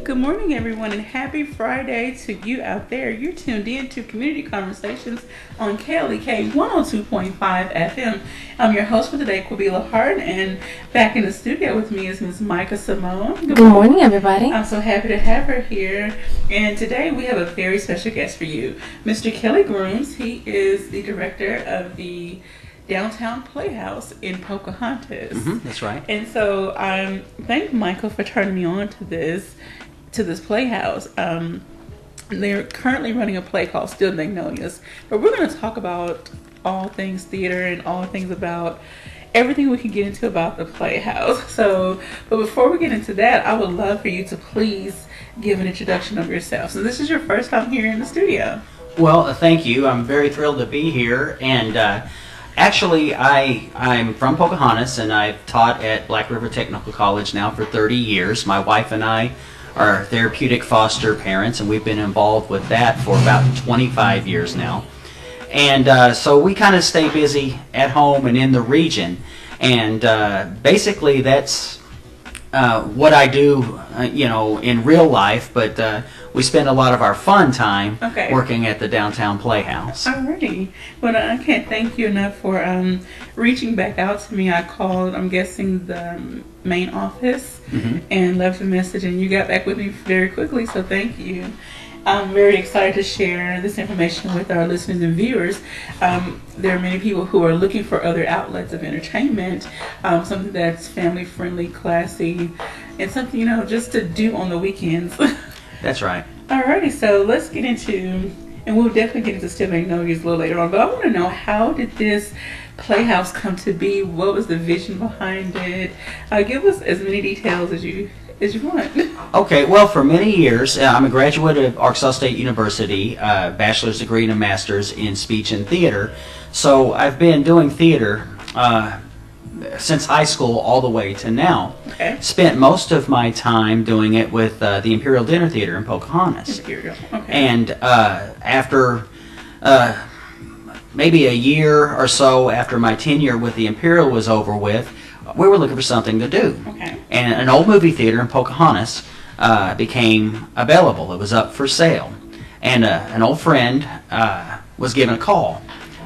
Good morning, everyone, and happy Friday to you out there. You're tuned in to Community Conversations on KLEK 102.5 FM. I'm your host for today, Quabila Hart, and back in the studio with me is Ms. Micah Simone. Good morning, everybody. I'm so happy to have her here, and today we have a very special guest for you, Mr. Kelly Grooms. He is the director of the Downtown Playhouse in Pocahontas. That's right. And so thank Michael for turning me on to this Playhouse. They're currently running a play called Still Magnolias, but we're going to talk about all things theater and all things about everything we can get into about the Playhouse. So, but before we get into that, I would love for you to please give an introduction of yourself. So this is your first time here in the studio. Well, thank you. I'm very thrilled to be here, and actually, I'm from Pocahontas, and I've taught at Black River Technical College now for 30 years. My wife and I are therapeutic foster parents, and we've been involved with that for about 25 years now. And so we kind of stay busy at home and in the region. And basically, that's what I do, in real life, but we spend a lot of our fun time working at the Downtown Playhouse. Alrighty. Well, I can't thank you enough for reaching back out to me. I called, I'm guessing, the main office and left a message, and you got back with me very quickly, so thank you. I'm very excited to share this information with our listeners and viewers. There are many people who are looking for other outlets of entertainment, something that's family-friendly, classy, and something, just to do on the weekends. That's right. Alrighty, so let's get into, and we'll definitely get into Still Magnolias a little later on, but I want to know, how did this Playhouse come to be? What was the vision behind it? Give us as many details as you want. Okay, well, for many years, I'm a graduate of Arkansas State University, bachelor's degree and a master's in speech and theater. So I've been doing theater since high school all the way to now. Okay. Spent most of my time doing it with the Imperial Dinner Theater in Pocahontas. Imperial, okay. And after maybe a year or so after my tenure with the Imperial was over with, we were looking for something to do. Okay. And an old movie theater in Pocahontas became available. It was up for sale. And an old friend was given a call.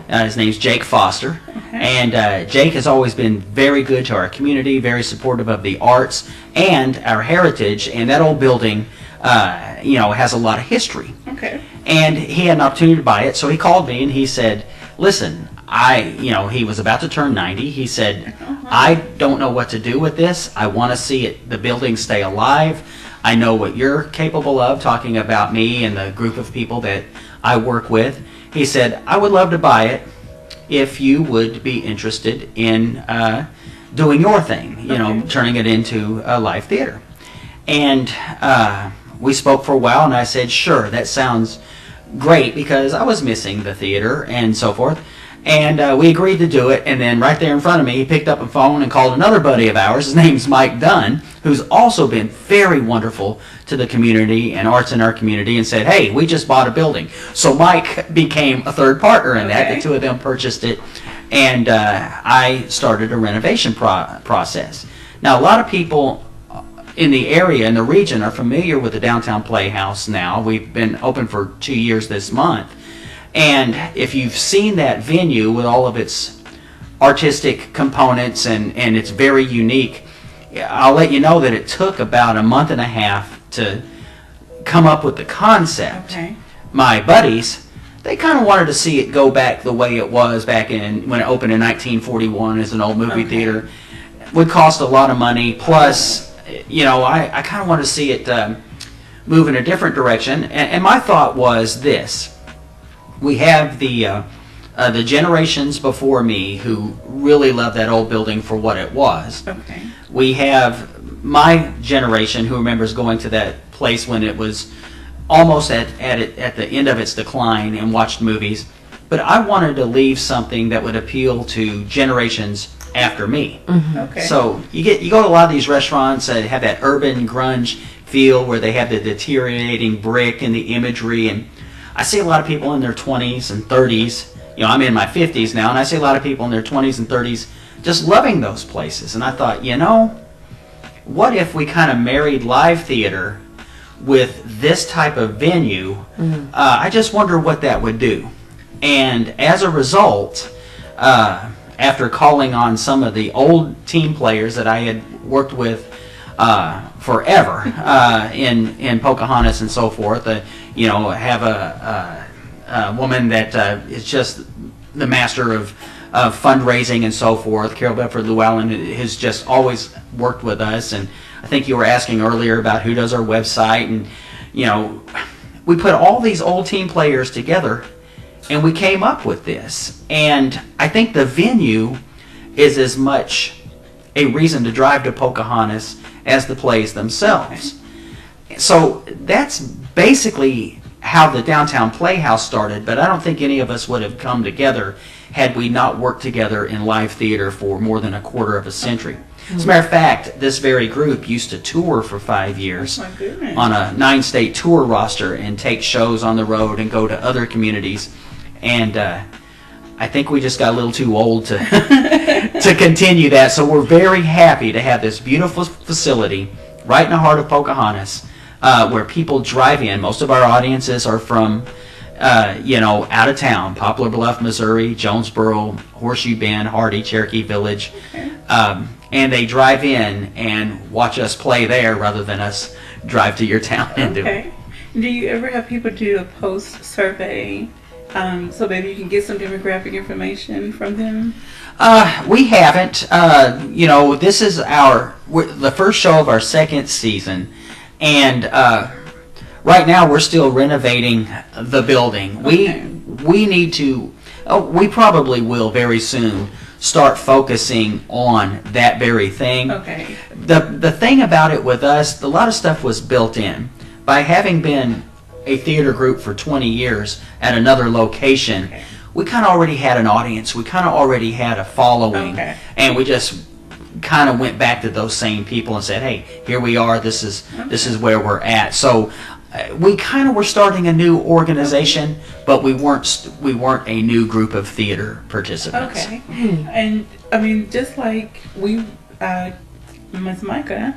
His name's Jake Foster. Okay. And Jake has always been very good to our community, very supportive of the arts and our heritage. And that old building, has a lot of history. Okay. And he had an opportunity to buy it, so he called me and he said, listen, he was about to turn 90. He said, I don't know what to do with this. I want to see the building stay alive. I know what you're capable of, talking about me and the group of people that I work with. He said, I would love to buy it if you would be interested in doing your thing, turning it into a live theater. And we spoke for a while, and I said, sure, that sounds great, because I was missing the theater and so forth. And we agreed to do it, and then right there in front of me, he picked up a phone and called another buddy of ours. His name's Mike Dunn, who's also been very wonderful to the community and arts in our community, and said, hey, we just bought a building. So Mike became a third partner in that. The two of them purchased it, and I started a renovation process. Now, a lot of people in the area, in the region, are familiar with the Downtown Playhouse now. We've been open for 2 years this month. And if you've seen that venue with all of its artistic components and it's very unique, I'll let you know that it took about a month and a half to come up with the concept. Okay. My buddies, they kind of wanted to see it go back the way it was back when it opened in 1941 as an old movie theater. It would cost a lot of money, plus, I kind of wanted to see it move in a different direction. And my thought was this. We have the generations before me who really love that old building for what it was. Okay. We have my generation who remembers going to that place when it was almost at the end of its decline and watched movies. But I wanted to leave something that would appeal to generations after me. Okay. So you go to a lot of these restaurants that have that urban grunge feel, where they have the deteriorating brick and the imagery, and I see a lot of people in their 20s and 30s. I'm in my 50s now, and I see a lot of people in their 20s and 30s just loving those places. And I thought, what if we kind of married live theater with this type of venue, I just wonder what that would do. And as a result, after calling on some of the old team players that I had worked with forever in Pocahontas and so forth, have a woman that is just the master of fundraising and so forth. Carol Bedford Llewellyn has just always worked with us, and I think you were asking earlier about who does our website, and we put all these old team players together, and we came up with this. And I think the venue is as much a reason to drive to Pocahontas as the plays themselves. So that's basically how the Downtown Playhouse started, but I don't think any of us would have come together had we not worked together in live theater for more than a quarter of a century. As a matter of fact, this very group used to tour for 5 years on a 9-state tour roster and take shows on the road and go to other communities. And I think we just got a little too old to to continue that. So we're very happy to have this beautiful facility right in the heart of Pocahontas, where people drive in. Most of our audiences are from out of town: Poplar Bluff, Missouri, Jonesboro, Horseshoe Bend, Hardy, Cherokee Village. And they drive in and watch us play there rather than us drive to your town and do it. Do you ever have people do a post survey so maybe you can get some demographic information from them? We haven't. This is the first show of our second season, and right now we're still renovating the building. We need to. We probably will very soon start focusing on that very thing. Okay. The thing about it with us, a lot of stuff was built in. By having been a theater group for 20 years at another location, we kind of already had an audience. We kind of already had a following. And we just kind of went back to those same people and said, hey, here we are. This is where we're at. So we kind of were starting a new organization, but we weren't a new group of theater participants. Okay. And I mean, just like we, Ms. Micah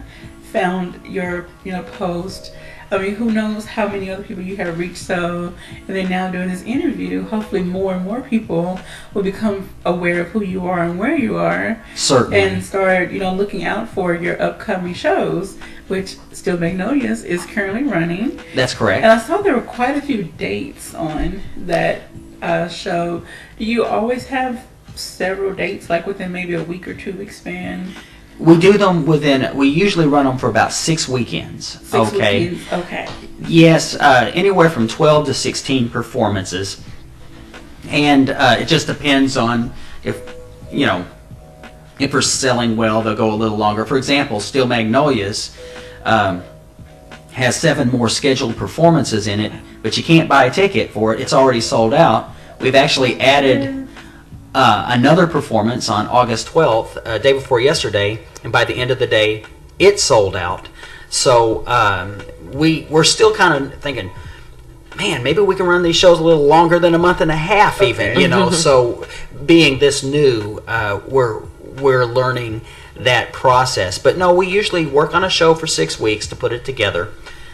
found your post. I mean, who knows how many other people you have reached. So, and then now doing this interview, hopefully more and more people will become aware of who you are and where you are. Certainly. And start, looking out for your upcoming shows, which Still Magnolias is currently running. That's correct. And I saw there were quite a few dates on that show. Do you always have several dates, like within maybe a week or 2 week span? We do them we usually run them for about 6 weekends. 6 weekends, okay. Yes, anywhere from 12 to 16 performances. And it just depends on if we're selling well, they'll go a little longer. For example, Still Magnolias has 7 more scheduled performances in it, but you can't buy a ticket for it. It's already sold out. We've actually added another performance on August 12th, day before yesterday, and by the end of the day, it sold out. So we're still kind of thinking, man, maybe we can run these shows a little longer than a month and a half, even. So being this new, we're learning that process. But no, we usually work on a show for 6 weeks to put it together,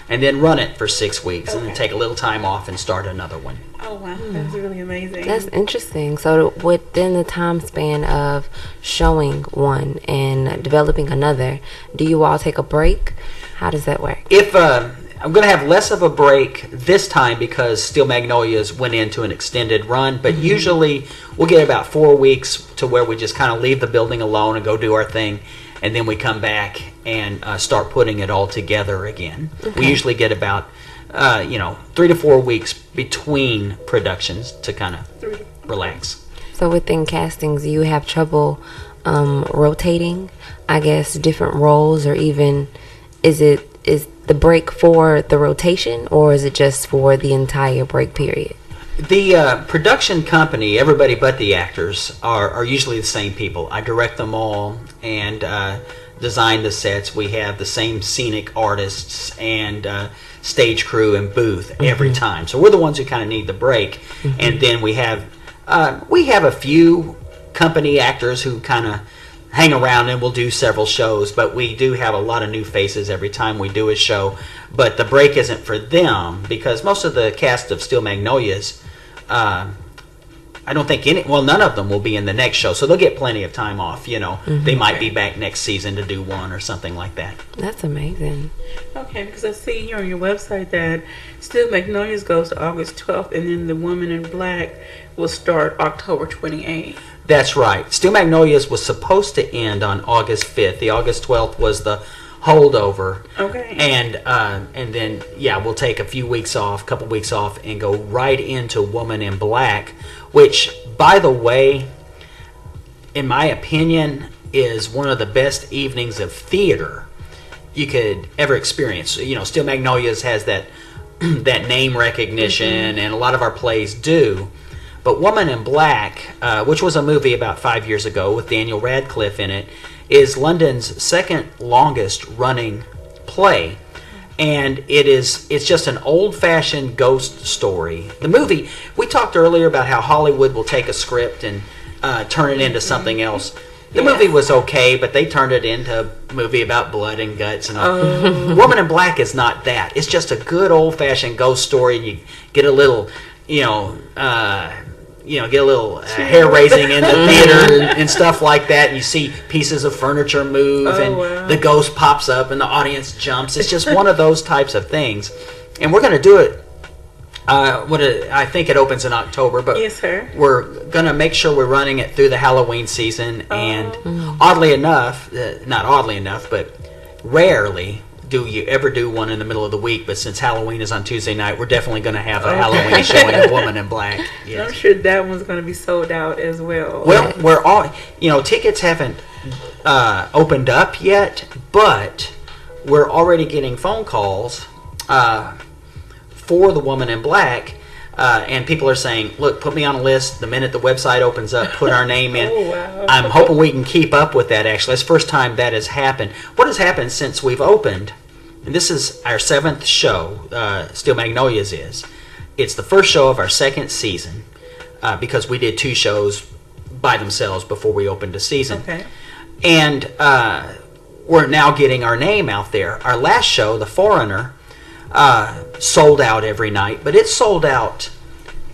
and then run it for 6 weeks, and then take a little time off and start another one. Oh, wow. That's really amazing. That's interesting. So within the time span of showing one and developing another, do you all take a break? How does that work? If I'm going to have less of a break this time because Still Magnolias went into an extended run, but usually we'll get about 4 weeks to where we just kind of leave the building alone and go do our thing, and then we come back and start putting it all together again. We usually get about 3 to 4 weeks between productions to kind of relax. So within castings, you have trouble rotating, I guess, different roles, or even is the break for the rotation, or is it just for the entire break period? The production company, everybody but the actors, are usually the same people. I direct them all and design the sets. We have the same scenic artists and stage crew and booth every time. So we're the ones who kind of need the break. And then we have a few company actors who kind of hang around and we'll do several shows, but we do have a lot of new faces every time we do a show. But the break isn't for them because most of the cast of Steel Magnolias, I don't think none of them will be in the next show, so they'll get plenty of time off. They might be back next season to do one or something like that. That's amazing. Okay, because I see here on your website that Steel Magnolias goes to August 12th, and then The Woman in Black will start October 28th. That's right. Steel Magnolias was supposed to end on August 5th. The August 12th was the holdover. Okay. And then we'll take a couple weeks off, and go right into Woman in Black, which, by the way, in my opinion, is one of the best evenings of theater you could ever experience. Steel Magnolias has that that name recognition, and a lot of our plays do. But Woman in Black, which was a movie about 5 years ago with Daniel Radcliffe in it, is London's second longest running play. And it's just an old-fashioned ghost story. The movie, we talked earlier about how Hollywood will take a script and turn it into something else. The movie was okay, but they turned it into a movie about blood and guts and all. Woman in Black is not that. It's just a good old-fashioned ghost story, and you get a little, get a little hair raising in the theater and stuff like that. And you see pieces of furniture move, and the ghost pops up, and the audience jumps. It's just one of those types of things. And we're going to do it. I think it opens in October, but yes, sir. We're going to make sure we're running it through the Halloween season. And oddly enough, not oddly enough, but rarely do you ever do one in the middle of the week. But since Halloween is on Tuesday night, we're definitely going to have a Halloween showing of Woman in Black. Yes. I'm sure that one's going to be sold out as well. Well, we're all, tickets haven't opened up yet, but we're already getting phone calls for the Woman in Black, and people are saying, look, put me on a list the minute the website opens up, put our name in. Oh, wow. I'm hoping we can keep up with that, actually. It's the first time that has happened. What has happened since we've opened, and this is our 7th show, Steel Magnolias is. It's the first show of our 2nd season, because we did 2 shows by themselves before we opened a season. Okay. And we're now getting our name out there. Our last show, The Foreigner, sold out every night, but it sold out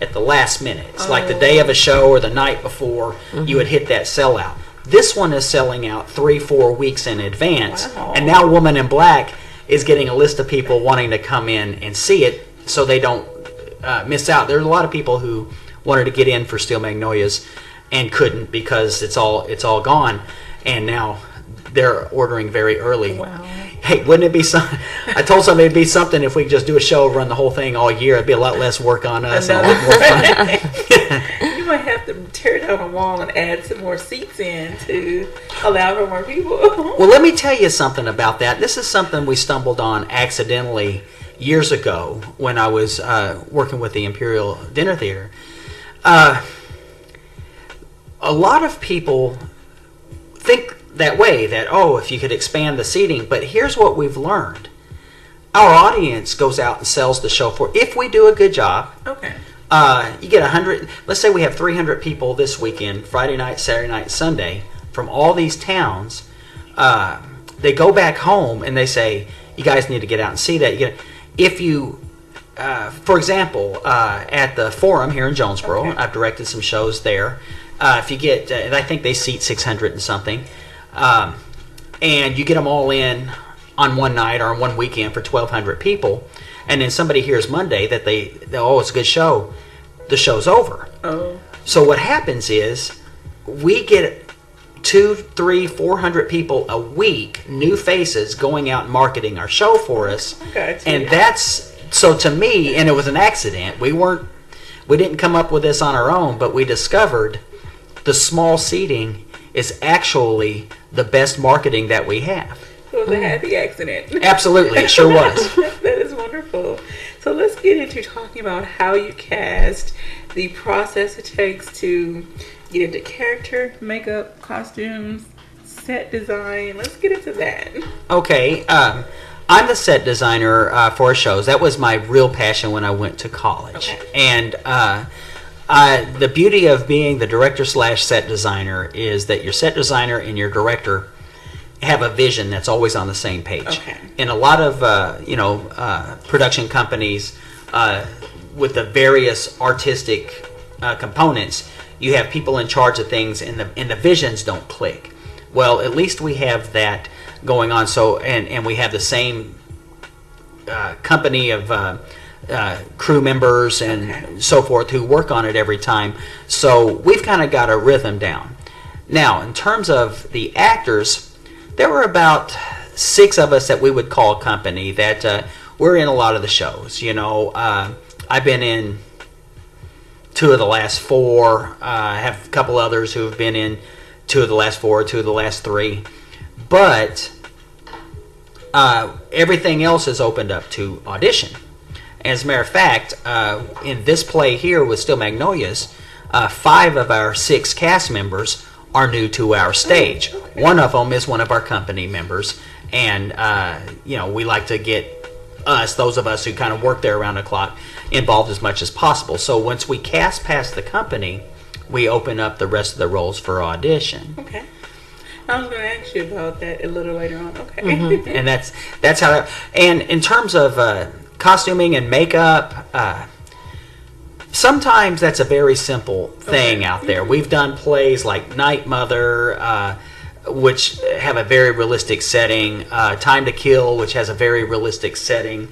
at the last minute. It's like the day of a show or the night before you would hit that sellout. This one is selling out 3-4 weeks in advance. Wow. And now Woman in Black is getting a list of people wanting to come in and see it so they don't miss out. There's a lot of people who wanted to get in for Steel Magnolias and couldn't because it's all gone, and now they're ordering very early. Wow. Hey, wouldn't it be something? I told somebody it'd be something if we could just do a show, run the whole thing all year. It'd be a lot less work on us and a lot more fun. You might have to tear down a wall and add some more seats in to allow for more people. Well, let me tell you something about that. This is something we stumbled on accidentally years ago when I was working with the Imperial Dinner Theater. A lot of people think that way, that, if you could expand the seating. But here's what we've learned. Our audience goes out and sells the show if we do a good job. Okay. You get 100, let's say we have 300 people this weekend, Friday night, Saturday night, Sunday, from all these towns. They go back home and they say, you guys need to get out and see that. If you, for example, at the Forum here in Jonesboro, I've directed some shows there. If you get, and I think they seat 600 and something, and you get them all in on one night or on one weekend for 1,200 people, and then somebody hears Monday that it's a good show, the show's over. Oh. So what happens is we get 200, 300, 400 people a week, new faces going out and marketing our show for us. Gotcha. And that's, so to me, and it was an accident, we didn't come up with this on our own, but we discovered the small seating is actually the best marketing that we have. It was a happy accident. Absolutely, it sure was. That is wonderful. So let's get into talking about how you cast, the process it takes to get into character, makeup, costumes, set design. Let's get into that. Okay, I'm the set designer for shows. That was my real passion when I went to college. Okay. And The beauty of being the director slash set designer is that your set designer and your director have a vision that's always on the same page. Okay. In a lot of production companies, with the various artistic components, you have people in charge of things, and the visions don't click. Well, at least we have that going on. So and we have the same company of crew members and so forth who work on it every time. So we've kind of got a rhythm down. Now, in terms of the actors, there were about 6 of us that we would call company that we're in a lot of the shows. I've been in 2 of the last 4. I have a couple others who have been in 2 of the last 4, 2 of the last 3. But everything else is opened up to audition. As a matter of fact, in this play here with Still Magnolias, 5 of our 6 cast members are new to our stage. One of them is one of our company members, and we like to get those of us who kind of work there around the clock, involved as much as possible. So once we cast past the company, we open up the rest of the roles for audition. Okay. I was going to ask you about that a little later on. Okay. Mm-hmm. And that's how that. And in terms of costuming and makeup, sometimes that's a very simple thing out there. We've done plays like Night Mother, which have a very realistic setting, Time to Kill, which has a very realistic setting.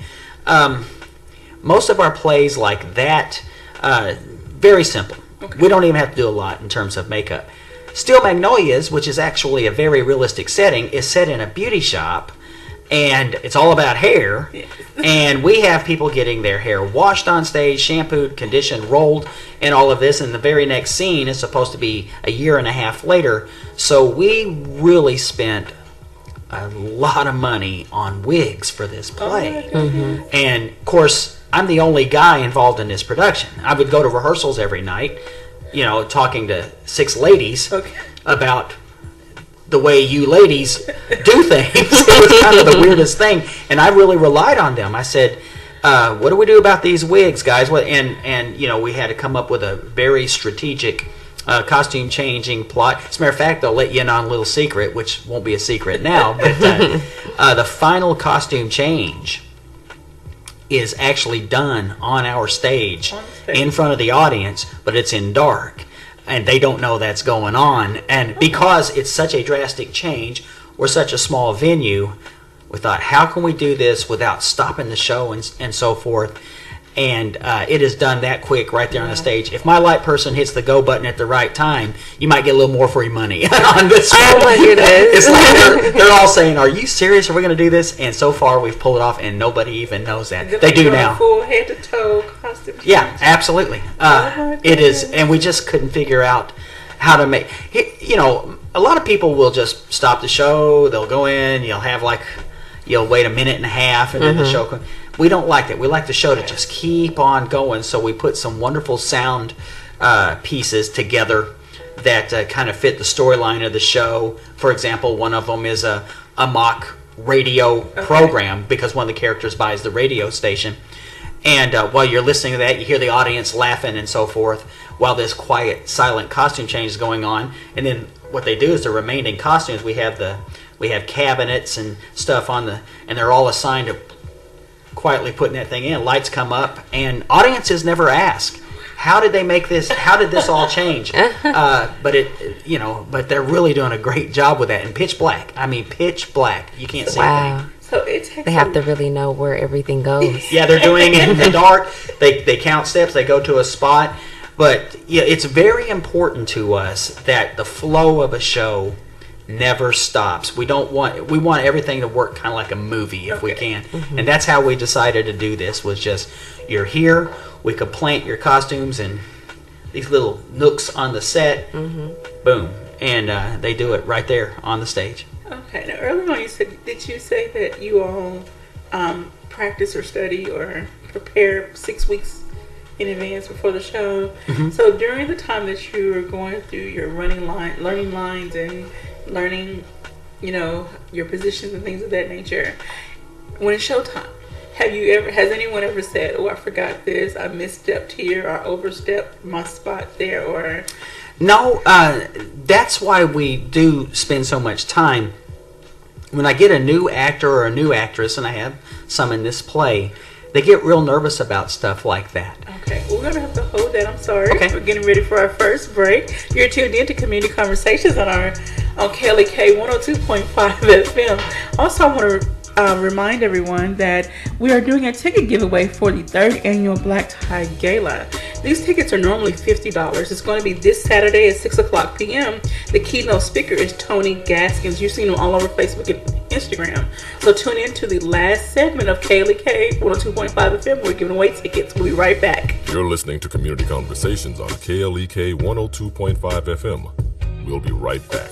Most of our plays like that, very simple. Okay. We don't even have to do a lot in terms of makeup. Still Magnolias, which is actually a very realistic setting, is set in a beauty shop, and it's all about hair. Yes. And we have people getting their hair washed on stage, shampooed, conditioned, rolled, and all of this. And the very next scene is supposed to be a year and a half later. So we really spent a lot of money on wigs for this play. And of course, I'm the only guy involved in this production. I would go to rehearsals every night, talking to 6 ladies about the way you ladies do things. It was kind of the weirdest thing, and I really relied on them. I said, what do we do about these wigs, guys? And we had to come up with a very strategic costume changing plot. As a matter of fact, they'll let you in on a little secret, which won't be a secret now, but the final costume change is actually done on our stage in front of the audience, but it's in dark, and they don't know that's going on. And because it's such a drastic change, we're such a small venue, we thought, how can we do this without stopping the show and so forth? And it is done that quick right there on the stage. If my light person hits the go button at the right time, you might get a little more for your money on this one. Oh my goodness. It's like they're all saying, are you serious? Are we going to do this? And so far we've pulled it off, and nobody even knows that. They do now. Full head to toe costume. Yeah, absolutely. It is, and we just couldn't figure out how to make. A lot of people will just stop the show. They'll go in. You'll wait a minute and a half, and then the show. We don't like that. We like the show to just keep on going. So we put some wonderful sound pieces together that kind of fit the storyline of the show. For example, one of them is a mock radio program, because one of the characters buys the radio station. And while you're listening to that, you hear the audience laughing and so forth while this quiet, silent costume change is going on. And then what they do is the remaining costumes, we have cabinets and stuff and they're all assigned to quietly putting that thing in. Lights come up, and audiences never ask, how did they make this? How did this all change? But they're really doing a great job with that. And pitch black. I mean, pitch black. You can't see anything. So they have to really know where everything goes. Yeah, they're doing it in the dark. They count steps. They go to a spot. But yeah, it's very important to us that the flow of a show never stops. We want everything to work kind of like a movie if we can. And that's how we decided to do this, was just, you're here, we could plant your costumes in these little nooks on the set, boom, and they do it right there on the stage. Okay. Now, earlier on did you say that you all practice or study or prepare 6 weeks in advance before the show? So during the time that you were going through your learning lines and learning, your positions and things of that nature, when it's showtime, Has anyone ever said, "Oh, I forgot this, I misstepped here, or overstepped my spot there," or? No, that's why we do spend so much time. When I get a new actor or a new actress, and I have some in this play, they get real nervous about stuff like that. Okay, we're going to have to hold that. I'm sorry. Okay. We're getting ready for our first break. You're tuned in to Community Conversations on KLEK 102.5 FM. Also, I want to remind everyone that we are doing a ticket giveaway for the 3rd annual Black Tie Gala. These tickets are normally $50. It's going to be this Saturday at 6 o'clock p.m. The keynote speaker is Tony Gaskins. You've seen him all over Facebook and Instagram. So tune in to the last segment of KLEK 102.5 FM. We're giving away tickets. We'll be right back. You're listening to Community Conversations on KLEK 102.5 FM. We'll be right back.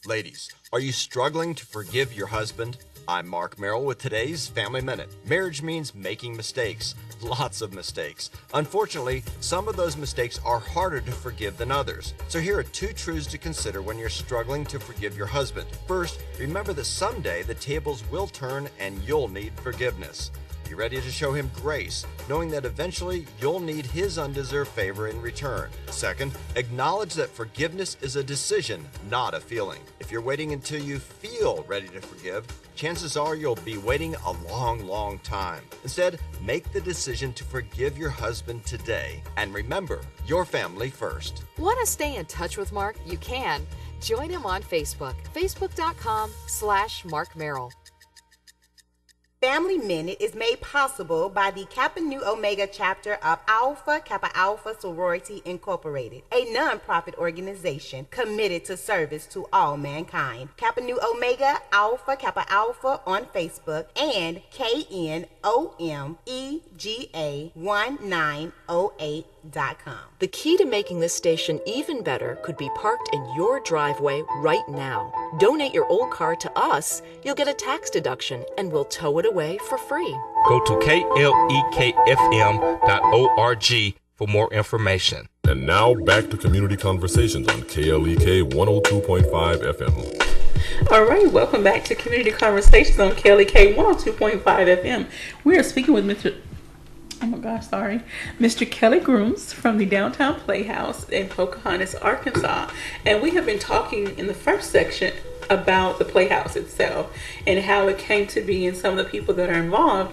Ladies, are you struggling to forgive your husband? I'm Mark Merrill with today's Family Minute. Marriage means making mistakes, lots of mistakes. Unfortunately, some of those mistakes are harder to forgive than others. So here are 2 truths to consider when you're struggling to forgive your husband. First, remember that someday the tables will turn and you'll need forgiveness. Be ready to show him grace, knowing that eventually you'll need his undeserved favor in return. Second, acknowledge that forgiveness is a decision, not a feeling. If you're waiting until you feel ready to forgive, chances are you'll be waiting a long, long time. Instead, make the decision to forgive your husband today. And remember, your family first. Want to stay in touch with Mark? You can. Join him on Facebook, facebook.com/Mark Merrill. Family Minute is made possible by the Kappa Nu Omega chapter of Alpha Kappa Alpha Sorority Incorporated, a non-profit organization committed to service to all mankind. Kappa Nu Omega Alpha Kappa Alpha on Facebook and KNOMEGA1908.com. The key to making this station even better could be parked in your driveway right now. Donate your old car to us, you'll get a tax deduction, and we'll tow it away for free. Go to klekfm.org for more information. And now back to Community Conversations on KLEK 102.5 FM. All right, welcome back to Community Conversations on KLEK 102.5 FM. We are speaking with Mr. Kelly Grooms from the Downtown Playhouse in Pocahontas, Arkansas. And we have been talking in the first section about the Playhouse itself and how it came to be and some of the people that are involved.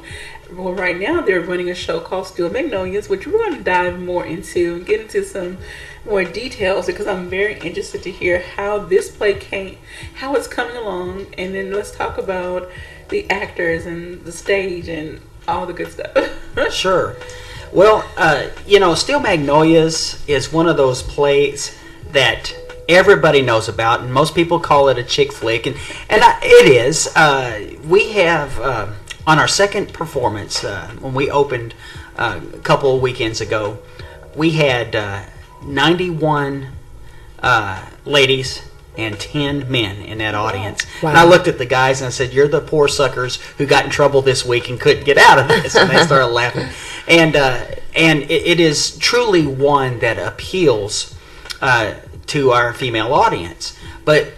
Well, right now they're running a show called Steel Magnolias, which we're going to dive more into and get into some more details because I'm very interested to hear how this play how it's coming along, and then let's talk about the actors and the stage and all the good stuff. Sure. Well, Steel Magnolias is one of those plays that everybody knows about, and most people call it a chick flick, and it is. We have on our second performance when we opened a couple of weekends ago, we had 91 ladies and 10 men in that audience. Wow. And I looked at the guys and I said, "You're the poor suckers who got in trouble this week and couldn't get out of this." And they started laughing. And it is truly one that appeals to our female audience. But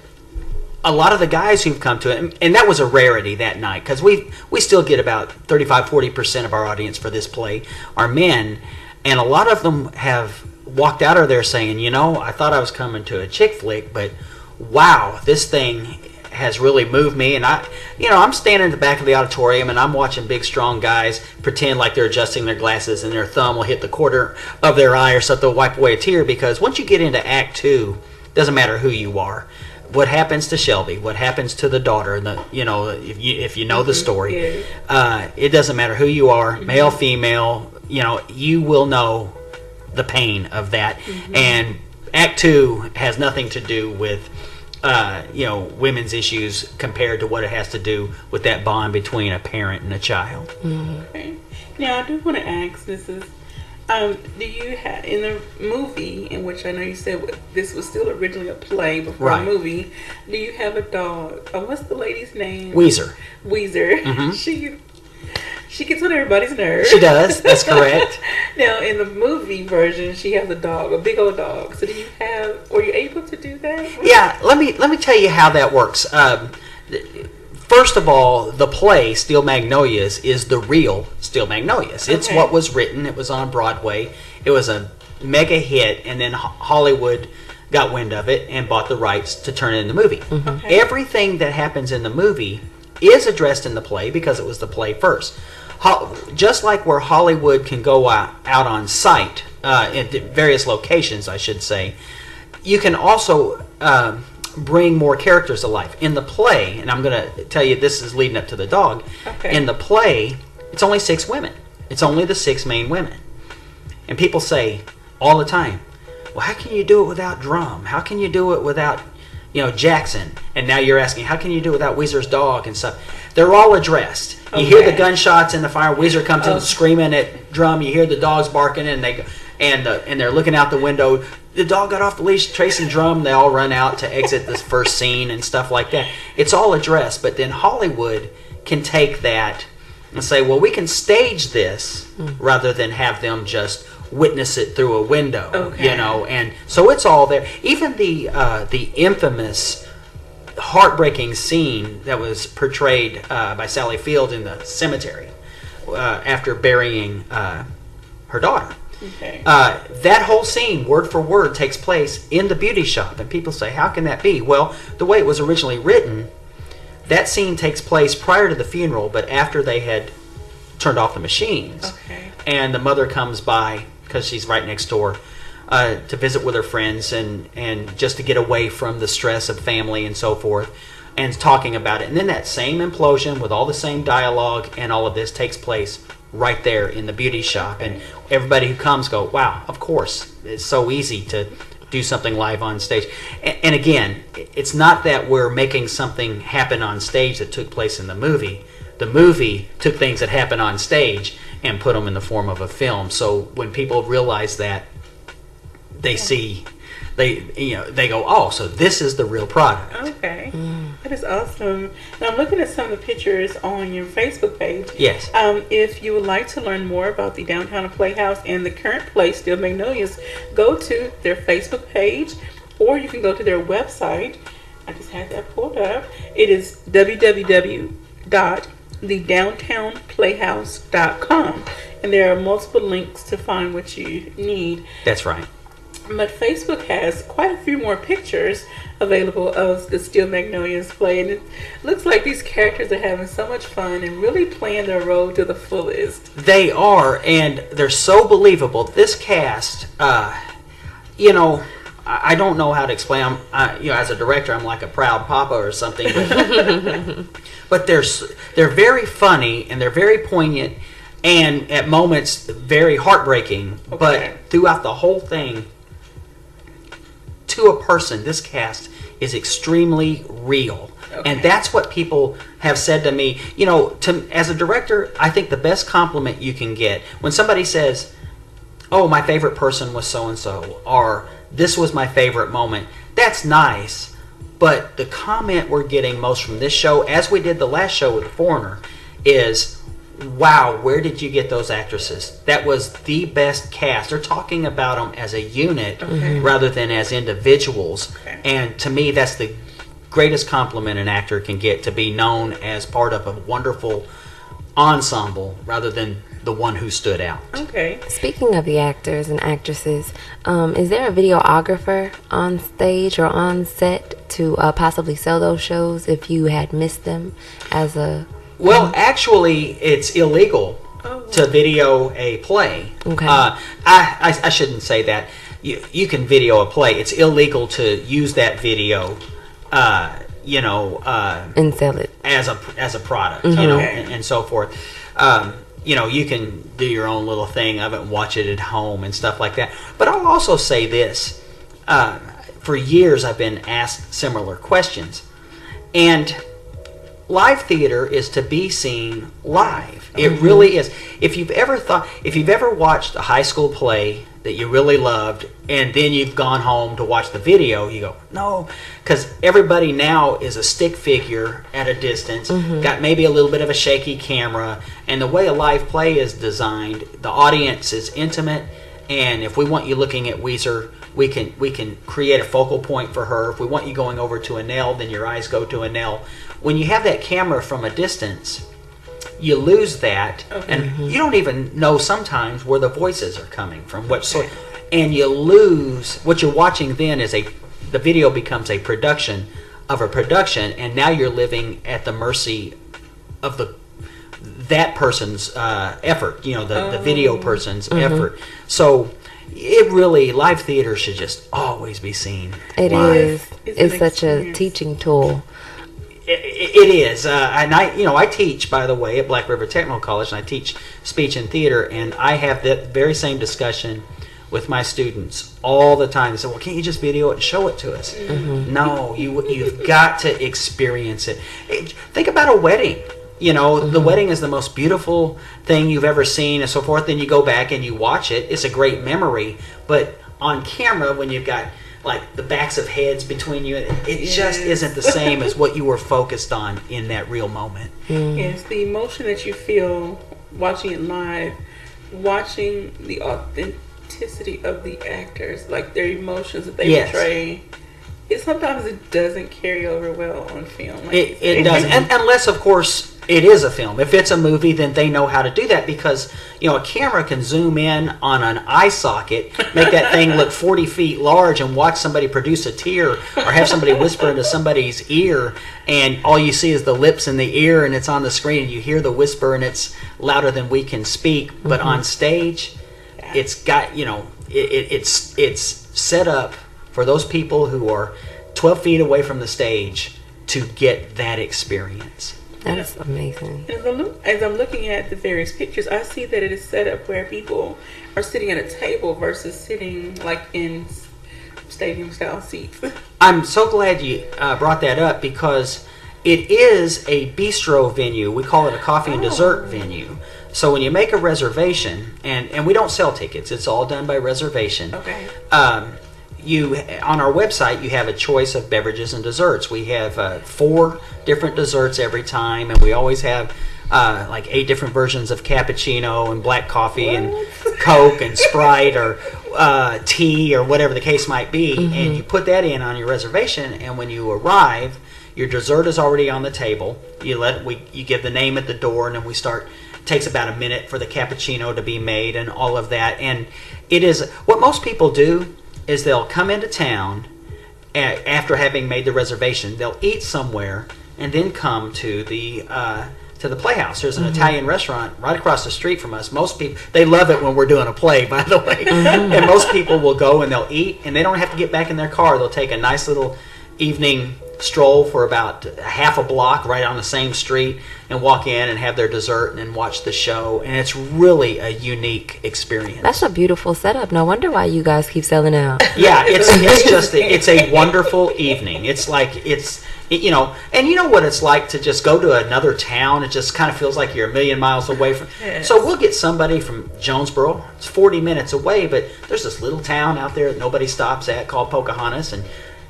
a lot of the guys who've come to it, and that was a rarity that night, because we still get about 35-40% of our audience for this play are men, and a lot of them have walked out of there saying, I thought I was coming to a chick flick, but wow, this thing has really moved me. And I'm standing in the back of the auditorium and I'm watching big strong guys pretend like they're adjusting their glasses and their thumb will hit the corner of their eye or something, they'll wipe away a tear, because once you get into Act 2, it doesn't matter who you are. What happens to Shelby, what happens to the daughter, if you know the story, it doesn't matter who you are, male, female, you will know the pain of that. And Act 2 has nothing to do with women's issues compared to what it has to do with that bond between a parent and a child. Okay. Now, I do want to ask, this is, do you have, in the movie, in which I know you said this was still originally a play before a movie, do you have a dog? What's the lady's name? Weezer. Weezer. She gets on everybody's nerves. She does. That's correct. Now, in the movie version, she has a dog, a big old dog. So, were you able to do that? Yeah. Let me tell you how that works. First of all, the play Steel Magnolias is the real Steel Magnolias. It's what was written. It was on Broadway. It was a mega hit, and then Hollywood got wind of it and bought the rights to turn it into the movie. Everything that happens in the movie is addressed in the play because it was the play first. Just like where Hollywood can go out on site in various locations, I should say, you can also bring more characters to life. In the play, and I'm going to tell you this is leading up to the dog, in the play, it's only 6 women. It's only the 6 main women. And people say all the time, well, how can you do it without Drum? How can you do it without, Jackson? And now you're asking, how can you do it without Weezer's dog and stuff? They're all addressed. You hear the gunshots in the fire. Weezer comes in screaming at Drum. You hear the dogs barking, and they're looking out the window. The dog got off the leash, Trace and Drum. They all run out to exit this first scene and stuff like that. It's all addressed, but then Hollywood can take that and say, well, we can stage this rather than have them just witness it through a window, and so it's all there. Even the infamous, heartbreaking scene that was portrayed by Sally Field in the cemetery after burying her daughter. That whole scene, word for word, takes place in the beauty shop, and people say, how can that be? Well, the way it was originally written, that scene takes place prior to the funeral, but after they had turned off the machines. And the mother comes by, because she's right next door, to visit with her friends and just to get away from the stress of family and so forth, and talking about it. And then that same implosion with all the same dialogue and all of this takes place right there in the beauty shop. And everybody who comes go, wow, of course. It's so easy to do something live on stage. And again, it's not that we're making something happen on stage that took place in the movie. The movie took things that happened on stage and put them in the form of a film. So when people realize that, they see, they go, oh, so this is the real product. That is awesome. And I'm looking at some of the pictures on your Facebook page. Yes. If you would like to learn more about the Downtown Playhouse and the current play, Steel Magnolias, go to their Facebook page, or you can go to their website. I just had that pulled up. It is www.thedowntownplayhouse.com, and there are multiple links to find what you need. That's right. But Facebook has quite a few more pictures available of the Steel Magnolias play, and it looks like these characters are having so much fun and really playing their role to the fullest. They are, and they're so believable. This cast, I don't know how to explain. As a director, I'm like a proud papa or something. But they're very funny, and they're very poignant, and at moments very heartbreaking. But throughout the whole thing, to a person, this cast is extremely real. And that's what people have said to me. As a director, I think the best compliment you can get when somebody says, oh, my favorite person was so-and-so, or this was my favorite moment. That's nice. But the comment we're getting most from this show, as we did the last show with The Foreigner, is, wow, where did you get those actresses? That was the best cast. They're talking about them as a unit rather than as individuals. And to me, that's the greatest compliment an actor can get, to be known as part of a wonderful ensemble rather than the one who stood out. Speaking of the actors and actresses, is there a videographer on stage or on set to possibly sell those shows if you had missed them as a... Well, actually, it's illegal to video a play. I shouldn't say that. You can video a play. It's illegal to use that video, and sell it as a product, and so forth. You can do your own little thing of it and watch it at home and stuff like that. But I'll also say this. For years, I've been asked similar questions. And live theater is to be seen live. It really is. If you've ever watched a high school play that you really loved, and then you've gone home to watch the video, you go, no, because everybody now is a stick figure at a distance, got maybe a little bit of a shaky camera, and the way a live play is designed, the audience is intimate, and if we want you looking at Weezer, we can create a focal point for her. If we want you going over to Annelle, then your eyes go to Annelle. When you have that camera from a distance, you lose that, and you don't even know sometimes where the voices are coming from, what sort, and you lose what you're watching. Then is the video becomes a production of a production, and now you're living at the mercy of that person's effort. The video person's effort. So it really, live theater should just always be seen. It live. is. It's such a teaching tool. It is, and I teach, by the way, at Black River Technical College, and I teach speech and theater, and I have that very same discussion with my students all the time. They say, "Well, can't you just video it and show it to us?" No, you've got to experience it. Think about a wedding. The wedding is the most beautiful thing you've ever seen, and so forth. Then you go back and you watch it. It's a great memory, but on camera, when you've got like the backs of heads between you, it just isn't the same as what you were focused on in that real moment. It's the emotion that you feel watching it live, watching the authenticity of the actors, like their emotions that they portray. Sometimes it doesn't carry over well on film. It doesn't, and unless, of course, it is a film. If it's a movie, then they know how to do that, because a camera can zoom in on an eye socket, make that thing look 40 feet large, and watch somebody produce a tear or have somebody whisper into somebody's ear, and all you see is the lips and the ear, and it's on the screen, and you hear the whisper, and it's louder than we can speak. But on stage, it's got it's set up for those people who are 12 feet away from the stage to get that experience. That's amazing. As I'm looking at the various pictures, I see that it is set up where people are sitting at a table versus sitting like in stadium-style seats. I'm so glad you brought that up, because it is a bistro venue. We call it a coffee and dessert venue. So when you make a reservation, and we don't sell tickets, it's all done by reservation. Okay. On our website, you have a choice of beverages and desserts. We have 4 different desserts every time, and we always have like 8 different versions of cappuccino and black coffee and Coke and Sprite or tea or whatever the case might be. And you put that in on your reservation, and when you arrive, your dessert is already on the table. You give the name at the door, and then we start. It takes about a minute for the cappuccino to be made and all of that. And it is what most people do is they'll come into town after having made the reservation. They'll eat somewhere and then come to the Playhouse. There's an Italian restaurant right across the street from us. Most people, they love it when we're doing a play, by the way. And most people will go and they'll eat, and they don't have to get back in their car. They'll take a nice little evening stroll for about half a block right on the same street and walk in and have their dessert and then watch the show, and it's really a unique experience. That's a beautiful setup. No wonder why you guys keep selling out. Yeah, it's a wonderful evening. It's like and you know what it's like to just go to another town. It just kind of feels like you're a million miles away from. Yes. So we'll get somebody from Jonesboro. It's 40 minutes away, but there's this little town out there that nobody stops at called Pocahontas, and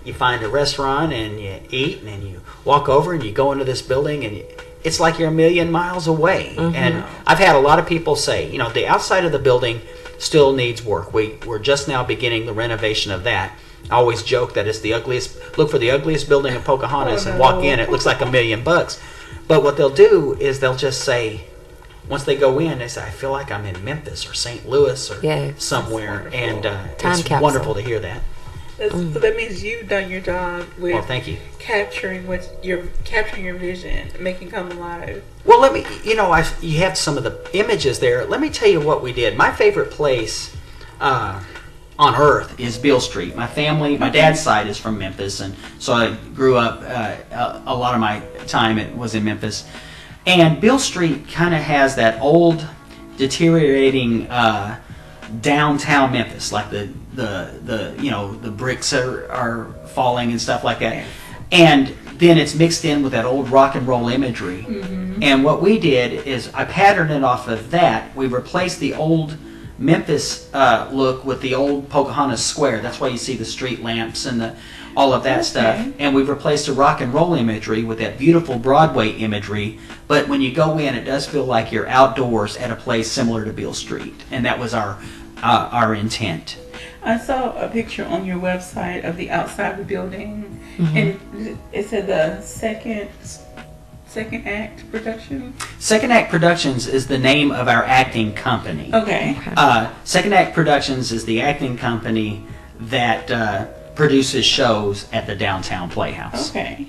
you find a restaurant and you eat, and then you walk over and you go into this building, and it's like you're a million miles away. And I've had a lot of people say, the outside of the building still needs work. We're just now beginning the renovation of that. I always joke that it's the ugliest. Look for the ugliest building in Pocahontas and walk in. It looks like $1 million. But what they'll do is they'll just say, once they go in, they say, I feel like I'm in Memphis or St. Louis or somewhere. And it's wonderful to hear that. So that means you've done your job with thank you. capturing your vision, making it come alive. Well, let me, you have some of the images there. Let me tell you what we did. My favorite place on earth is Beale Street. My family, my dad's side is from Memphis, and so I grew up, a lot of my time was in Memphis. And Beale Street kind of has that old, deteriorating downtown Memphis, like the bricks are falling and stuff like that, and then it's mixed in with that old rock and roll imagery. And what we did is I patterned it off of that. We replaced the old Memphis look with the old Pocahontas Square. That's why you see the street lamps and all of that stuff. And we've replaced the rock and roll imagery with that beautiful Broadway imagery. But when you go in, it does feel like you're outdoors at a place similar to Beale Street. And that was our intent. I saw a picture on your website of the outside of the building, and it said the Second Act Production. Second Act Productions is the name of our acting company. Okay. Second Act Productions is the acting company that produces shows at the downtown Playhouse. Okay.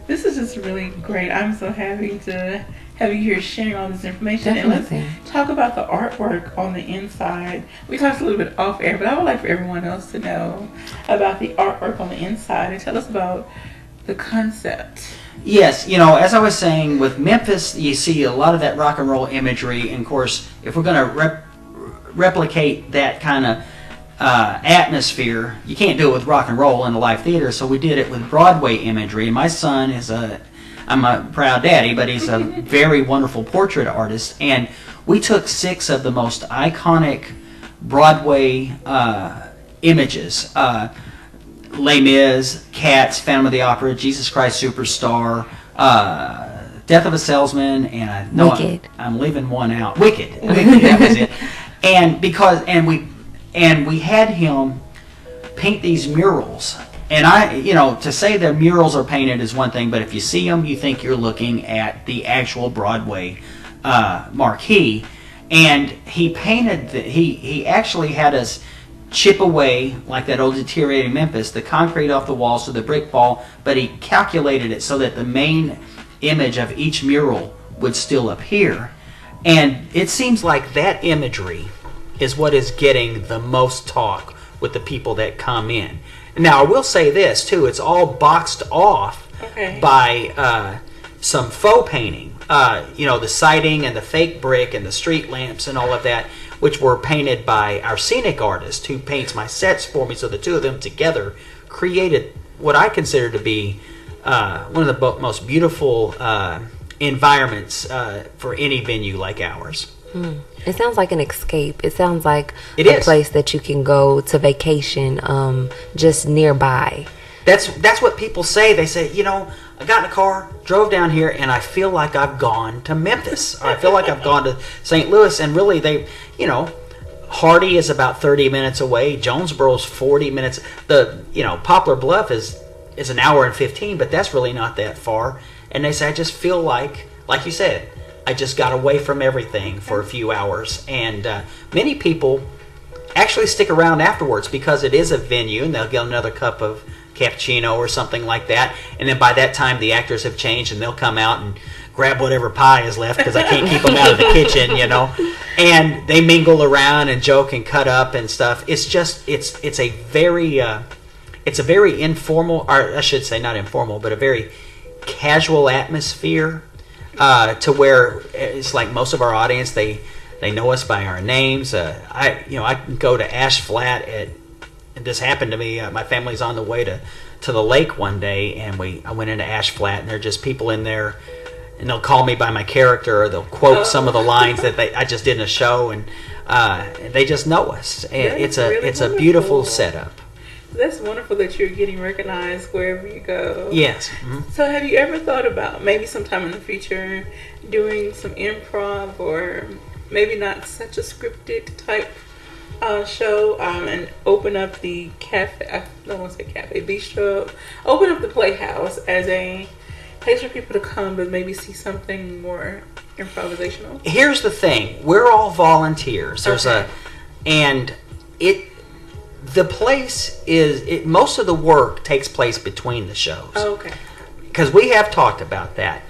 This is just really great. I'm so happy to have you here sharing all this information. Definitely. And let's talk about the artwork on the inside. We talked a little bit off air, but I would like for everyone else to know about the artwork on the inside and tell us about the concept. Yes, as I was saying, with Memphis, you see a lot of that rock and roll imagery. And of course, if we're going to replicate that kind of atmosphere, you can't do it with rock and roll in the live theater, so we did it with Broadway imagery. And my son I'm a proud daddy, but he's a very wonderful portrait artist, and we took 6 of the most iconic Broadway images. Les Mis, Cats, Phantom of the Opera, Jesus Christ Superstar, Death of a Salesman, and I know Wicked. I'm leaving one out. Wicked, that was it. And we had him paint these murals. And to say the murals are painted is one thing, but if you see them, you think you're looking at the actual Broadway marquee. And he painted, he actually had us chip away, like that old deteriorating Memphis, the concrete off the walls to the brick wall, but he calculated it so that the main image of each mural would still appear. And it seems like that imagery is what is getting the most talk with the people that come in. Now, I will say this, too. It's all boxed off by some faux painting. The siding and the fake brick and the street lamps and all of that, which were painted by our scenic artist who paints my sets for me. So the two of them together created what I consider to be one of the most beautiful environments for any venue like ours. It sounds like an escape. It sounds like a place that you can go to vacation just nearby. That's what people say. They say, I got in a car, drove down here, and I feel like I've gone to Memphis. Or I feel like I've gone to St. Louis. And really, Hardy is about 30 minutes away. Jonesboro's 40 minutes. Poplar Bluff is an hour and 15, but that's really not that far. And they say, I just feel like you said, I just got away from everything for a few hours. And many people actually stick around afterwards because it is a venue, and they'll get another cup of cappuccino or something like that. And then by that time, the actors have changed, and they'll come out and grab whatever pie is left because I can't keep them out of the kitchen, And they mingle around and joke and cut up and stuff. It's just it's a very informal, or I should say not informal, but a very casual atmosphere. To where it's like most of our audience, they know us by our names. I can go to Ash Flat and this happened to me. My family's on the way to the lake one day, and I went into Ash Flat, and there are just people in there, and they'll call me by my character, or they'll quote some of the lines that I just did in a show, and they just know us. It's a beautiful setup. That's wonderful that you're getting recognized wherever you go. Yes. Mm-hmm. So have you ever thought about maybe sometime in the future doing some improv, or maybe not such a scripted type show, and open up the cafe, I don't want to say cafe, bistro, open up the Playhouse as a place for people to come but maybe see something more improvisational? Here's the thing. We're all volunteers. The place most of the work takes place between the shows. Oh, okay. Because we have talked about that.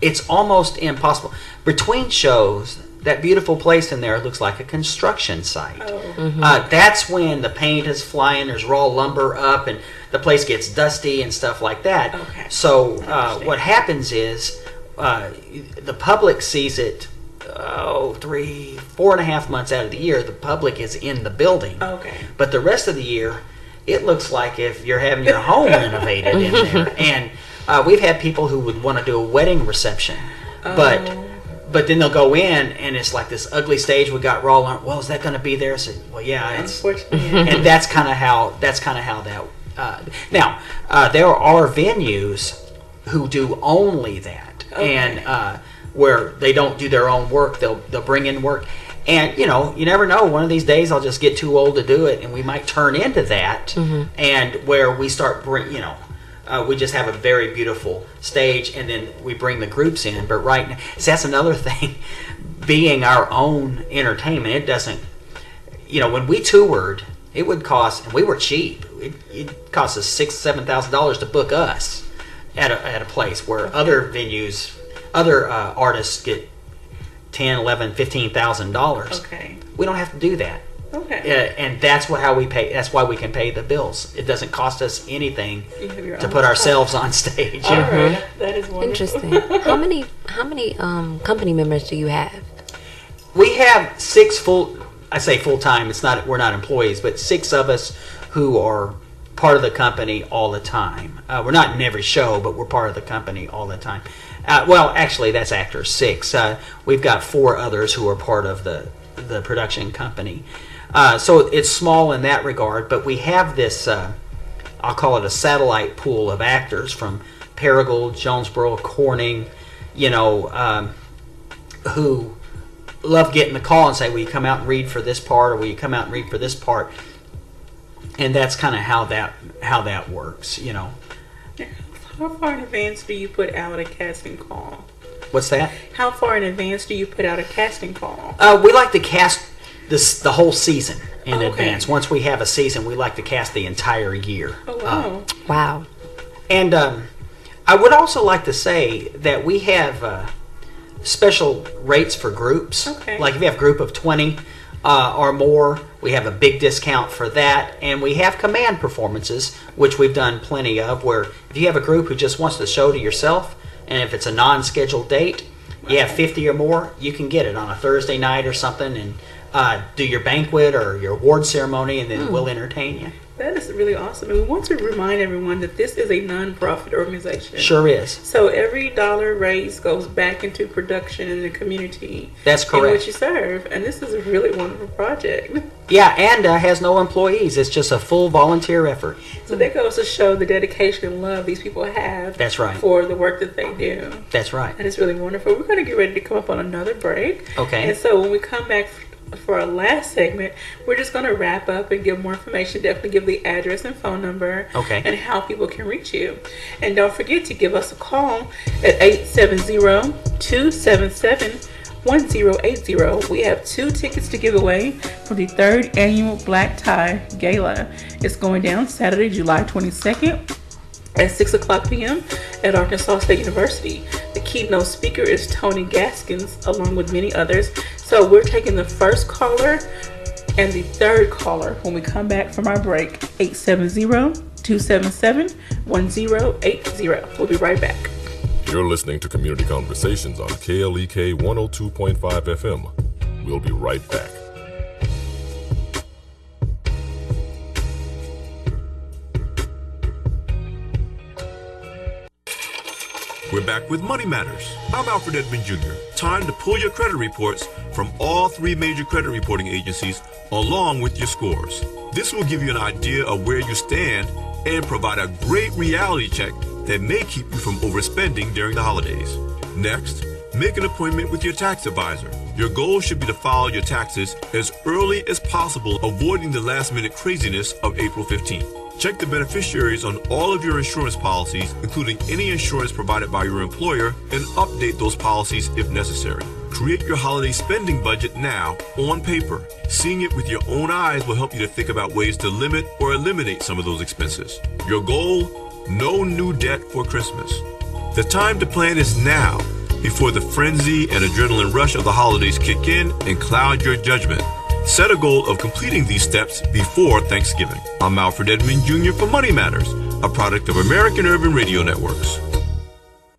It's almost impossible. Between shows, that beautiful place in there looks like a construction site. Oh. Mm-hmm. That's when the paint is flying, there's raw lumber up, and the place gets dusty and stuff like that. Okay. So what happens is the public sees it 4.5 months out of the year. The public is in the building. Okay. But the rest of the year, it looks like if you're having your home renovated in there. And we've had people who would want to do a wedding reception, but but then they'll go in, and it's like this ugly stage we got rolling. Well, is that going to be there? So, well, yeah, it's, unfortunately, and that's kind of how that. Now, there are venues who do only that, and where they don't do their own work, they'll bring in work. And, you know, you never know. One of these days I'll just get too old to do it, and we might turn into that, and where we start we just have a very beautiful stage, and then we bring the groups in. But right now, so that's another thing, being our own entertainment, it doesn't, you know, when we toured, it would cost, and we were cheap, it cost us $6,000-$7,000 to book us at a place where other venues, other artists get $10,000, $11,000, $15,000. Okay. We don't have to do that. Okay. And that's how we pay. That's why we can pay the bills. It doesn't cost us anything to own put ourselves on stage. All right. That is wonderful. Interesting. How many company members do you have? We have 6 full. I say full time. It's not. We're not employees, but 6 of us who are part of the company all the time. We're not in every show, but we're part of the company all the time. Well, actually, that's actors. 6. We've got 4 others who are part of the production company. So it's small in that regard, but we have this, I'll call it a satellite pool of actors from Paragould, Jonesboro, Corning, you know, who love getting the call and say, will you come out and read for this part, or will you come out and read for this part? And that's kind of how that works, you know. How far in advance do you put out a casting call? What's that? How far in advance do you put out a casting call? We like to cast the whole season in advance. Once we have a season, we like to cast the entire year. Oh, wow. Wow. And I would also like to say that we have special rates for groups. Okay. Like if you have a group of 20 or more, we have a big discount for that. And we have command performances, which we've done plenty of, where if you have a group who just wants the show to yourself, and if it's a non-scheduled date, you have 50 or more, you can get it on a Thursday night or something, and do your banquet or your award ceremony, and then we'll entertain you. That is really awesome. And we want to remind everyone that this is a non-profit organization. Sure is. So every dollar raised goes back into production in the community. That's correct. In which you serve. And this is a really wonderful project. Yeah, and has no employees. It's just a full volunteer effort. So that goes to show the dedication and love these people have. That's right. For the work that they do. That's right. And it's really wonderful. We're going to get ready to come up on another break. Okay. And so when we come back for our last segment, we're just going to wrap up and give more information. Definitely give the address and phone number. Okay. And how people can reach you. And don't forget to give us a call at 870-277-1080. We have 2 tickets to give away for the 3rd annual Black Tie Gala. It's going down Saturday, July 22nd at 6 o'clock p.m. at Arkansas State University. The keynote speaker is Tony Gaskins, along with many others. So we're taking the first caller and the 3rd caller when we come back from our break. 870-277-1080. We'll be right back. You're listening to Community Conversations on KLEK 102.5 FM. We'll be right back. We're back with Money Matters. I'm Alfred Edmond Jr. Time to pull your credit reports from all 3 major credit reporting agencies along with your scores. This will give you an idea of where you stand and provide a great reality check that may keep you from overspending during the holidays. Next, make an appointment with your tax advisor. Your goal should be to file your taxes as early as possible, avoiding the last-minute craziness of April 15th. Check the beneficiaries on all of your insurance policies, including any insurance provided by your employer, and update those policies if necessary. Create your holiday spending budget now on paper. Seeing it with your own eyes will help you to think about ways to limit or eliminate some of those expenses. Your goal? No new debt for Christmas. The time to plan is now, before the frenzy and adrenaline rush of the holidays kick in and cloud your judgment. Set a goal of completing these steps before Thanksgiving. I'm Alfred Edmond Jr. for Money Matters, a product of American Urban Radio Networks.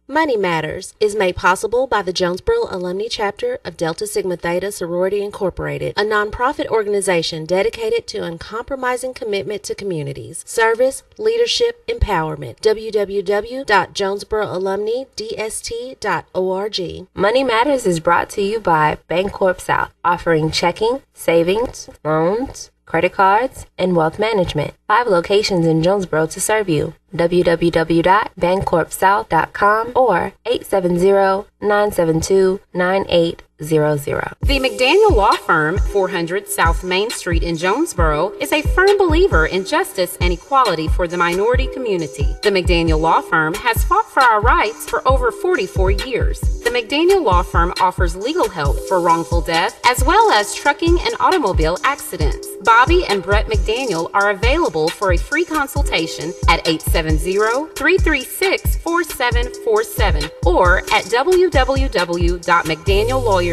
Money Matters is made possible by the Jonesboro Alumni Chapter of Delta Sigma Theta Sorority Incorporated, a nonprofit organization dedicated to uncompromising commitment to communities, service, leadership, empowerment. www.jonesboroalumnidst.org. Money Matters is brought to you by Bancorp South, offering checking, savings, loans, credit cards, and wealth management. 5 locations in Jonesboro to serve you. www.bancorpsouth.com or 870-972-9800. The McDaniel Law Firm, 400 South Main Street in Jonesboro, is a firm believer in justice and equality for the minority community. The McDaniel Law Firm has fought for our rights for over 44 years. The McDaniel Law Firm offers legal help for wrongful death as well as trucking and automobile accidents. Bobby and Brett McDaniel are available for a free consultation at 870-336-4747 or at www.mcdaniellawyer.com.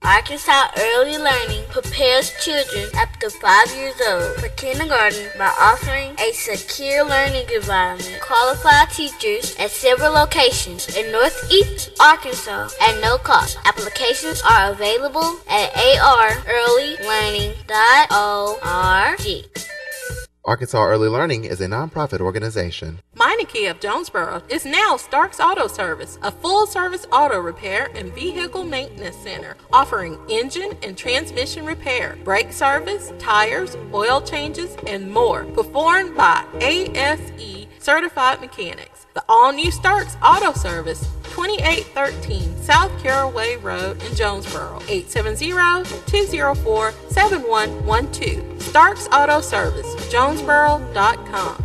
Arkansas Early Learning prepares children up to 5 years old for kindergarten by offering a secure learning environment, qualified teachers at several locations in Northeast Arkansas at no cost. Applications are available at arearlylearning.org. Arkansas Early Learning is a nonprofit organization. Meineke of Jonesboro is now Stark's Auto Service, a full-service auto repair and vehicle maintenance center, offering engine and transmission repair, brake service, tires, oil changes, and more, performed by ASE certified mechanics. The all-new Stark's Auto Service, 2813 South Caraway Road in Jonesboro, 870-204-7112. Stark's Auto Service, Jonesboro.com.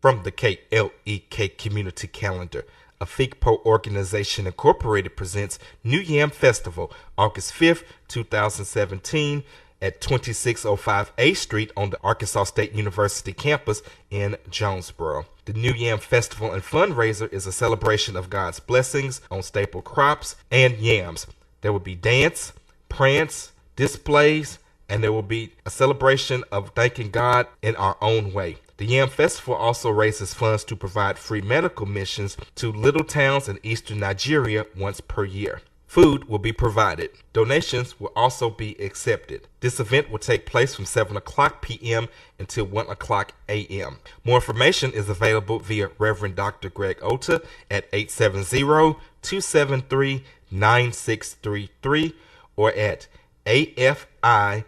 From the KLEK Community Calendar, a FIGPO Organization Incorporated presents New Yam Festival, August 5th, 2017, at 2605 A Street on the Arkansas State University campus in Jonesboro. The New Yam Festival and Fundraiser is a celebration of God's blessings on staple crops and yams. There will be dance, prance, displays, and there will be a celebration of thanking God in our own way. The Yam Festival also raises funds to provide free medical missions to little towns in eastern Nigeria once per year. Food will be provided. Donations will also be accepted. This event will take place from 7 o'clock p.m. until 1 o'clock a.m. More information is available via Reverend Dr. Greg Ota at 870-273-9633 or at AFIKPOUSA.org.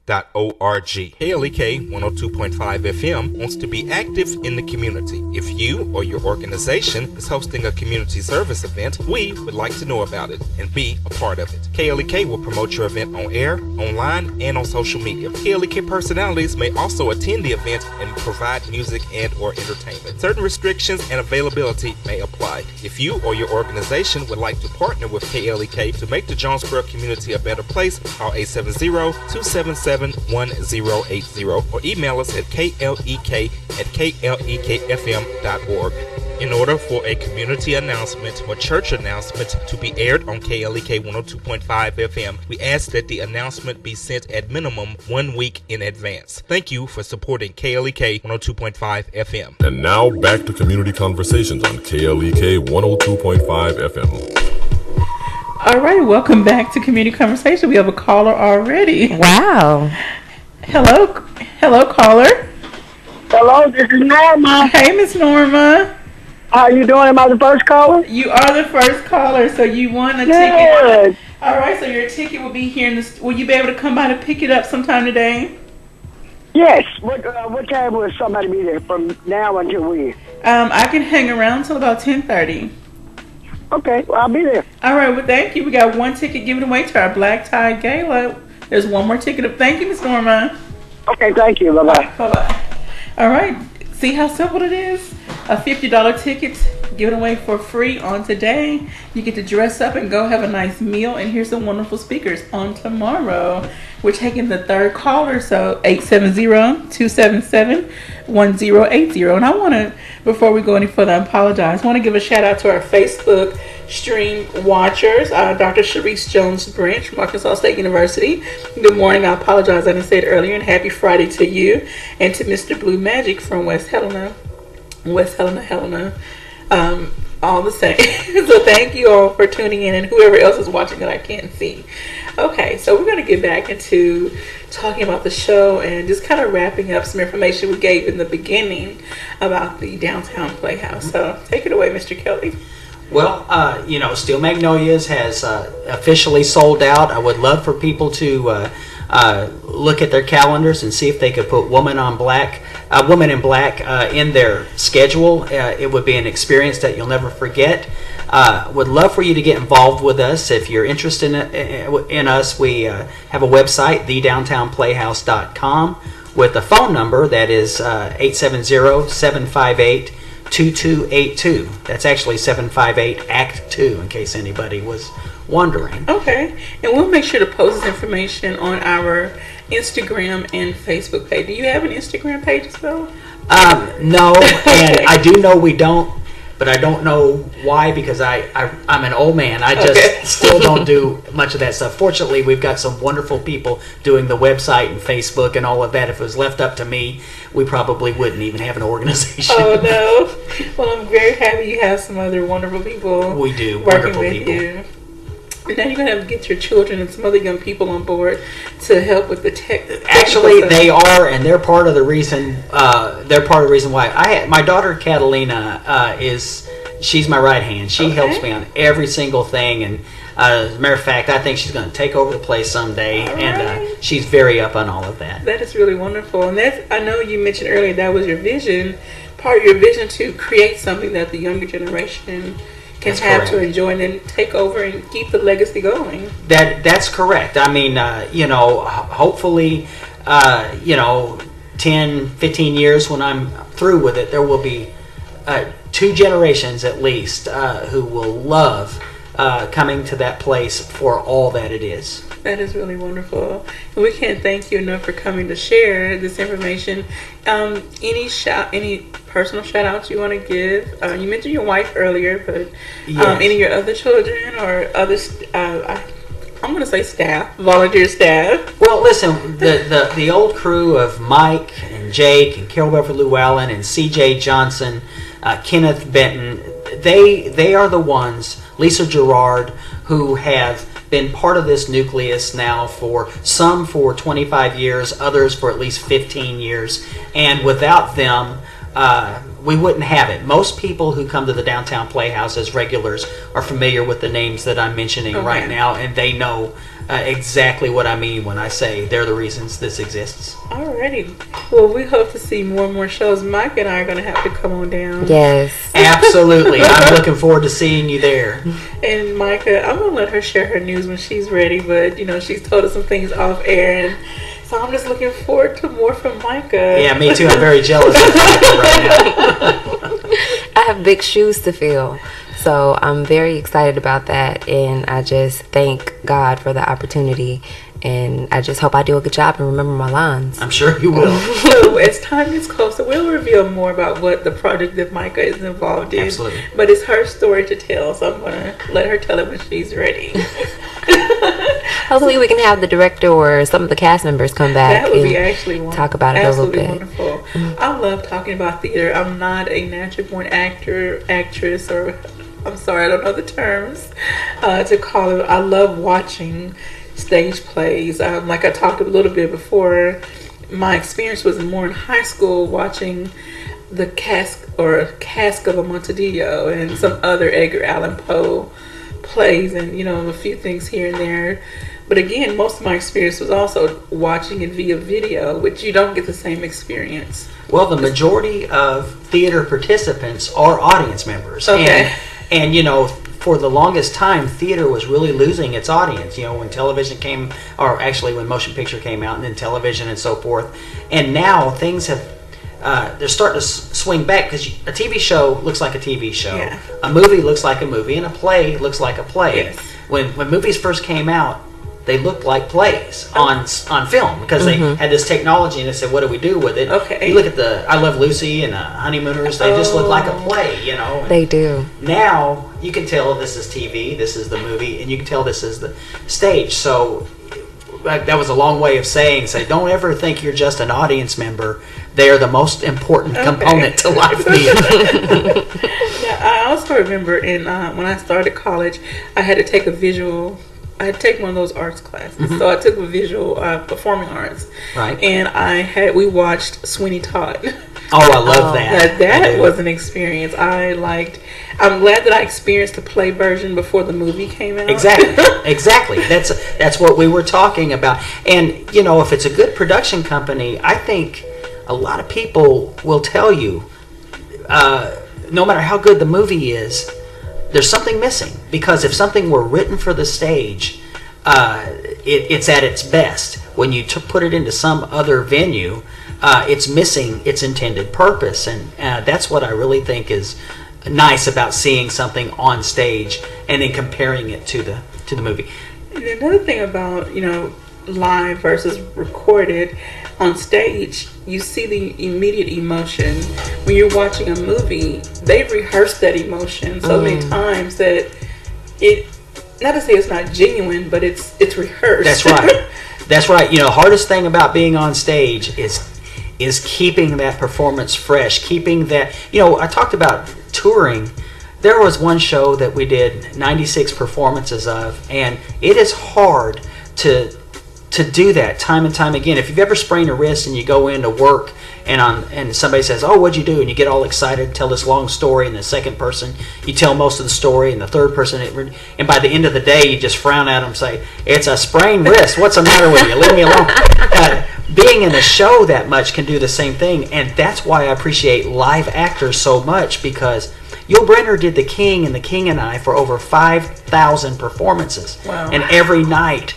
KLEK 102.5 FM wants to be active in the community. If you or your organization is hosting a community service event, we would like to know about it and be a part of it. KLEK will promote your event on air, online, and on social media. KLEK personalities may also attend the event and provide music and or entertainment. Certain restrictions and availability may apply. If you or your organization would like to partner with KLEK to make the Jonesboro community a better place, call 870-277-1080 or email us at klek@klekfm.org. In order for a community announcement or church announcement to be aired on KLEK 102.5 FM, we ask that the announcement be sent at minimum 1 week in advance. Thank you for supporting KLEK 102.5 FM. And now back to Community Conversations on KLEK 102.5 FM. All right, welcome back to Community Conversation. We have a caller already. Wow. Hello, caller. Hello, this is Norma. Hey, Miss Norma. How you doing? Am I the first caller? You are the first caller, so you won a ticket. All right, so your ticket will be here in the. Will you be able to come by to pick it up sometime today? Yes. What time will somebody be there from now until when? I can hang around till about 10:30. Okay, well, I'll be there. All right, well, thank you. We got one ticket given away to our Black Tie Gala. There's one more ticket up. Thank you, Miss Norma. Okay, thank you. Bye-bye. Bye-bye. All right, see how simple it is? A $50 ticket given away for free on today. You get to dress up and go have a nice meal, and here's some wonderful speakers on tomorrow. We're taking the third caller, so 870-277-1080. And I want to, before we go any further, I apologize. I want to give a shout out to our Facebook stream watchers, Dr. Sharice Jones Branch from Arkansas State University. Good morning. I apologize, I didn't say it earlier, and happy Friday to you. And to Mr. Blue Magic from West Helena. West Helena, all the same. So thank you all for tuning in, and whoever else is watching that I can't see. Okay, so we're going to get back into talking about the show and just kind of wrapping up some information we gave in the beginning about the Downtown Playhouse. So take it away, Mr. Kelly. Well, Steel Magnolias has officially sold out. I would love for people to look at their calendars and see if they could put Woman in Black in their schedule. It would be an experience that you'll never forget. Would love for you to get involved with us. If you're interested in us, we have a website, thedowntownplayhouse.com, with a phone number that is 870-758-2282. That's actually 758 Act 2, in case anybody was wondering. Okay, and we'll make sure to post this information on our Instagram and Facebook page. Do you have an Instagram page as well? No, and I do know we don't, but I don't know why, because I'm an old man. I just still don't do much of that stuff. Fortunately, we've got some wonderful people doing the website and Facebook and all of that. If it was left up to me, we probably wouldn't even have an organization. Oh, no. Well, I'm very happy you have some other wonderful people. We do, working wonderful with people. You. And now you're going to have to get your children and some other young people on board to help with the tech. Actually, they are, and they're part of the reason. Why my daughter Catalina she's my right hand. She helps me on every single thing, and as a matter of fact, I think she's going to take over the place someday. And she's very up on all of that. That is really wonderful, and I know you mentioned earlier that was your vision, part of your vision, to create something that the younger generation can have to enjoy and then take over and keep the legacy going. That's correct. I mean, hopefully, 10, 15 years when I'm through with it, there will be 2 generations at least who will love coming to that place for all that it is. That is really wonderful. And we can't thank you enough for coming to share this information. Any personal shout outs you want to give? You mentioned your wife earlier, but any of your other children or others, I'm going to say staff, volunteer staff. Well, listen, the old crew of Mike and Jake and Carol Beverly Llewellyn and C.J. Johnson, Kenneth Benton, they are the ones, Lisa Gerard, who have been part of this nucleus now for 25 years, others for at least 15 years, and without them, we wouldn't have it. Most people who come to the Downtown Playhouse as regulars are familiar with the names that I'm mentioning right now, and they know exactly what I mean when I say they're the reasons this exists. Alrighty. Well, we hope to see more and more shows. Mike and I are going to have to come on down. Yes. Absolutely. I'm looking forward to seeing you there. And Micah, I'm going to let her share her news when she's ready, but, she's told us some things off air, and so I'm just looking forward to more from Micah. Yeah, me too. I'm very jealous of Micah right now. I have big shoes to fill. So I'm very excited about that, and I just thank God for the opportunity, and I just hope I do a good job and remember my lines. I'm sure you will. So as time gets closer, we'll reveal more about what the project that Micah is involved in. Absolutely. But it's her story to tell, so I'm going to let her tell it when she's ready. Hopefully we can have the director or some of the cast members come back. That would be actually wonderful. Talk about it a little bit. Wonderful. I love talking about theater. I'm not a natural born actress, or I'm sorry, I don't know the terms to call it. I love watching stage plays. Like I talked a little bit before, my experience was more in high school watching the Cask of Amontadillo and some other Edgar Allan Poe plays, and a few things here and there. But again, most of my experience was also watching it via video, which you don't get the same experience. Well, the majority of theater participants are audience members. Okay. And for the longest time, theater was really losing its audience. When television came, or actually when motion picture came out, and then television and so forth. And now things have, they're starting to swing back, because a TV show looks like a TV show. Yeah. A movie looks like a movie, and a play looks like a play. Yes. When movies first came out, they looked like plays on film, because they had this technology, and they said, what do we do with it? Okay. You look at I Love Lucy and Honeymooners, they just look like a play, They do. Now you can tell this is TV, this is the movie, and you can tell this is the stage. So that was a long way of saying, don't ever think you're just an audience member. They're the most important component to live theater. Yeah, I also remember when I started college, I had to take I had to take one of those arts classes. So I took a visual performing arts. Right. And we watched Sweeney Todd. Oh, I love that. That was an experience I liked. I'm glad that I experienced the play version before the movie came out. Exactly. That's what we were talking about. And, if it's a good production company, I think a lot of people will tell you, no matter how good the movie is, there's something missing. Because if something were written for the stage, it's at its best. When you put it into some other venue, it's missing its intended purpose. And that's what I really think is nice about seeing something on stage and then comparing it to the movie. And another thing about, live versus recorded, on stage, you see the immediate emotion. When you're watching a movie, they've rehearsed that emotion so many times that not to say it's not genuine, but it's rehearsed. That's right. That's right. Hardest thing about being on stage is keeping that performance fresh, keeping that, I talked about touring. There was one show that we did 96 performances of, and it is hard to do that time and time again. If you've ever sprained a wrist and you go into work and somebody says, "Oh, what'd you do?" and you get all excited, tell this long story, and the second person, you tell most of the story, and the third person, and by the end of the day, you just frown at them and say, "It's a sprained wrist. What's the matter with you? Leave me alone." Being in a show that much can do the same thing, and that's why I appreciate live actors so much, because Yul Brynner did The King and The King and I for over 5,000 performances. Wow. And every night,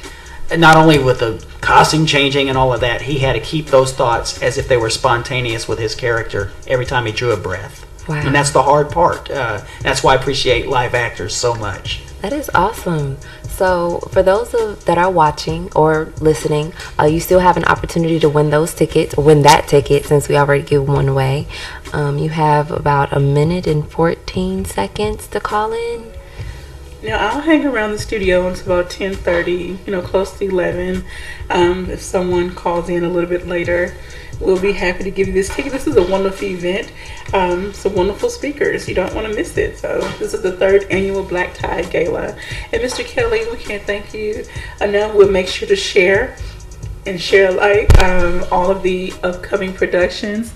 not only with the costume changing and all of that, he had to keep those thoughts as if they were spontaneous with his character every time he drew a breath. Wow. And that's the hard part. That's why I appreciate live actors so much. That is awesome. So for those that are watching or listening, you still have an opportunity to win that ticket, since we already gave one away. You have about 1 minute and 14 seconds to call in. Now, I'll hang around the studio until about 10:30, close to 11. If someone calls in a little bit later, we'll be happy to give you this ticket. This is a wonderful event. Some wonderful speakers. You don't want to miss it. So this is the 3rd annual Black Tie Gala. And Mr. Kelly, we can't thank you enough. We'll make sure to share all of the upcoming productions.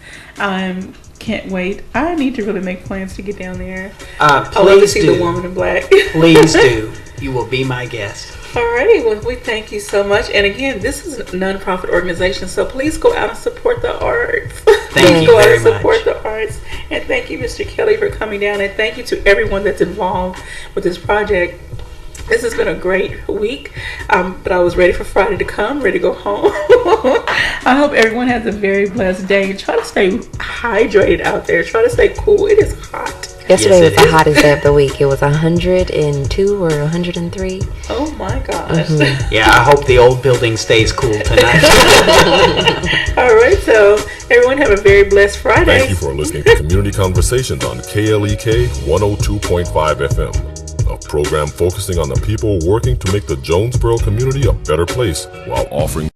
Can't wait. I need to really make plans to get down there. Please I love to see do. The Woman in Black. Please do. You will be my guest. Alrighty, well, we thank you so much. And again, this is a non-profit organization, so please go out and support the arts. Thank you go out very and support much. the arts. And thank you, Mr. Kelly, for coming down. And thank you to everyone that's involved with this project. This has been a great week, but I was ready for Friday to come, ready to go home. I hope everyone has a very blessed day. Try to stay hydrated out there. Try to stay cool. It is hot. Yesterday was the hottest day of the week. It was 102 or 103. Oh my gosh. Mm-hmm. Yeah, I hope the old building stays cool tonight. All right, so everyone have a very blessed Friday. Thank you for listening to Community Conversations on KLEK 102.5 FM, a program focusing on the people working to make the Jonesboro community a better place while offering